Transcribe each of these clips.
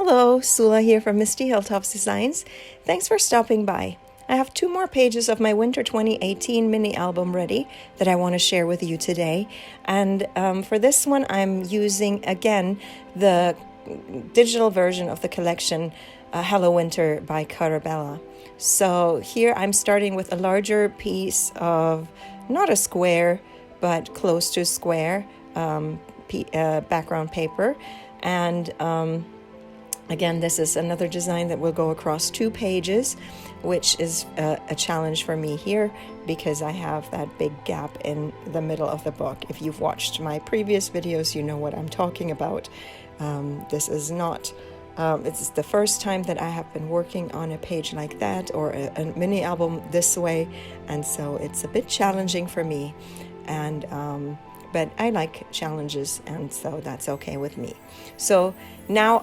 Hello, Sula here from Misty Hilltops Designs. Thanks for stopping by. I have 2 more pages of my Winter 2018 mini album ready that I want to share with you today. And for this one, I'm using, again, the digital version of the collection Hello Winter by Carta Bella. So here I'm starting with a larger piece of, not a square, but close to a square background paper. And again, this is another design that will go across 2 pages, which is a challenge for me here because I have that big gap in the middle of the book. If you've watched my previous videos, you know what I'm talking about. This is not, it's the first time that I have been working on a page like that or a mini album this way, and so it's a bit challenging for me. And but I like challenges, and so that's okay with me. So now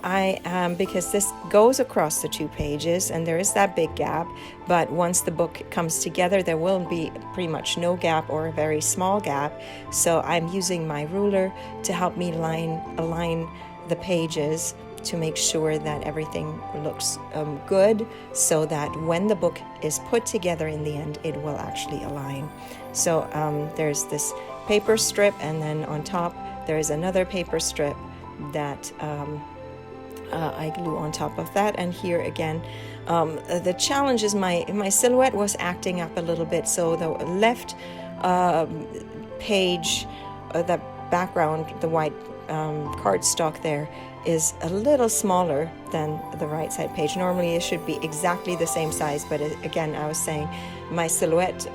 because this goes across the 2 pages and there is that big gap, but once the book comes together there will be pretty much no gap or a very small gap. So I'm using my ruler to help me align the pages to make sure that everything looks good, so that when the book is put together in the end it will actually align. So there's this paper strip, and then on top there is another paper strip that I glue on top of that. And here again, the challenge is my silhouette was acting up a little bit, so the left page, the background, the white cardstock there is a little smaller than the right side page. Normally it should be exactly the same size, but again, I was saying my silhouette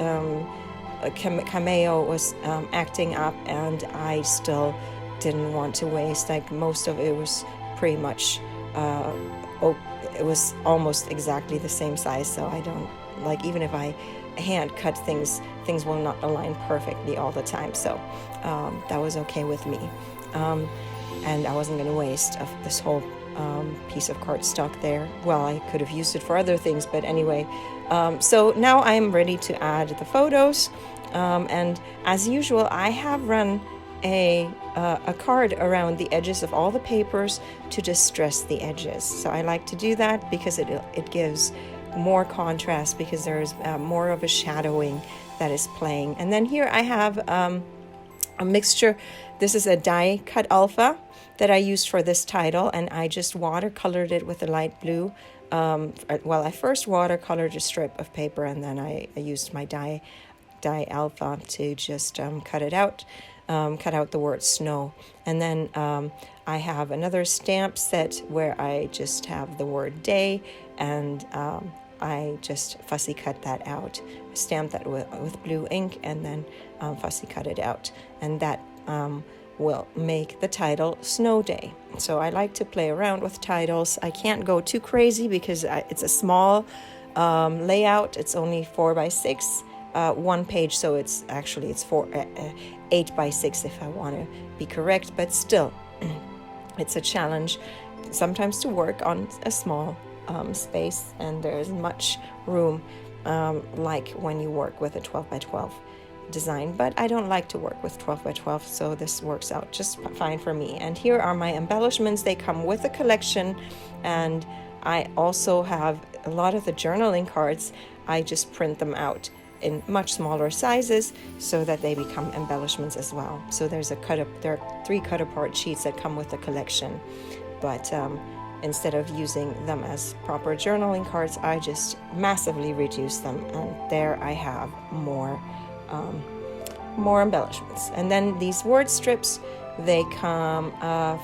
cameo was acting up, and I still didn't want to waste, like most of it was pretty much it was almost exactly the same size, so I don't like, even if I hand cut things will not align perfectly all the time. So that was okay with me, and I wasn't going to waste this whole piece of cardstock there. Well, I could have used it for other things, but anyway. So now I'm ready to add the photos, and as usual I have run a card around the edges of all the papers to distress the edges. So I like to do that because it gives more contrast, because there's more of a shadowing that is playing. And then here I have a mixture. This is a die cut alpha that I used for this title, and I just watercolored it with a light blue. Well, I first watercolored a strip of paper, and then I used my die alpha to just cut it out, cut out the word snow. And then I have another stamp set where I just have the word day, and I just fussy cut that out, stamp that with blue ink, and then fussy cut it out, and that will make the title Snow Day. So I like to play around with titles. I can't go too crazy because it's a small layout. It's only 4 by 6, 1 page, so it's 8 by 6 if I want to be correct, but still it's a challenge sometimes to work on a small space, and there's much room like when you work with a 12 by 12 design, but I don't like to work with 12 by 12, so this works out just fine for me. And here are my embellishments. They come with a collection, and I also have a lot of the journaling cards. I just print them out in much smaller sizes so that they become embellishments as well. So there are 3 cut apart sheets that come with the collection, but instead of using them as proper journaling cards, I just massively reduce them, and there I have more embellishments. And then these word strips, they come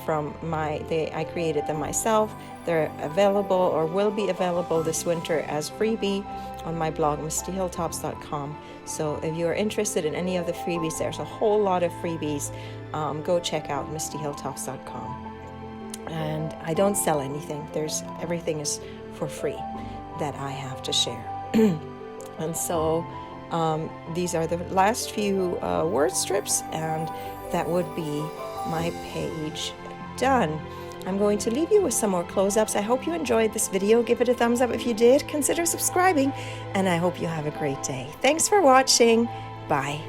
from I created them myself. They're available, or will be available this winter as freebie on my blog mistyhilltops.com. So if you're interested in any of the freebies, there's a whole lot of freebies. Go check out mistyhilltops.com. And I don't sell anything. Everything is for free that I have to share. And so these are the last few word strips, and that would be my page done. I'm going to leave you with some more close-ups. I hope you enjoyed this video. Give it a thumbs up if you did. Consider subscribing, and I hope you have a great day. Thanks for watching. Bye.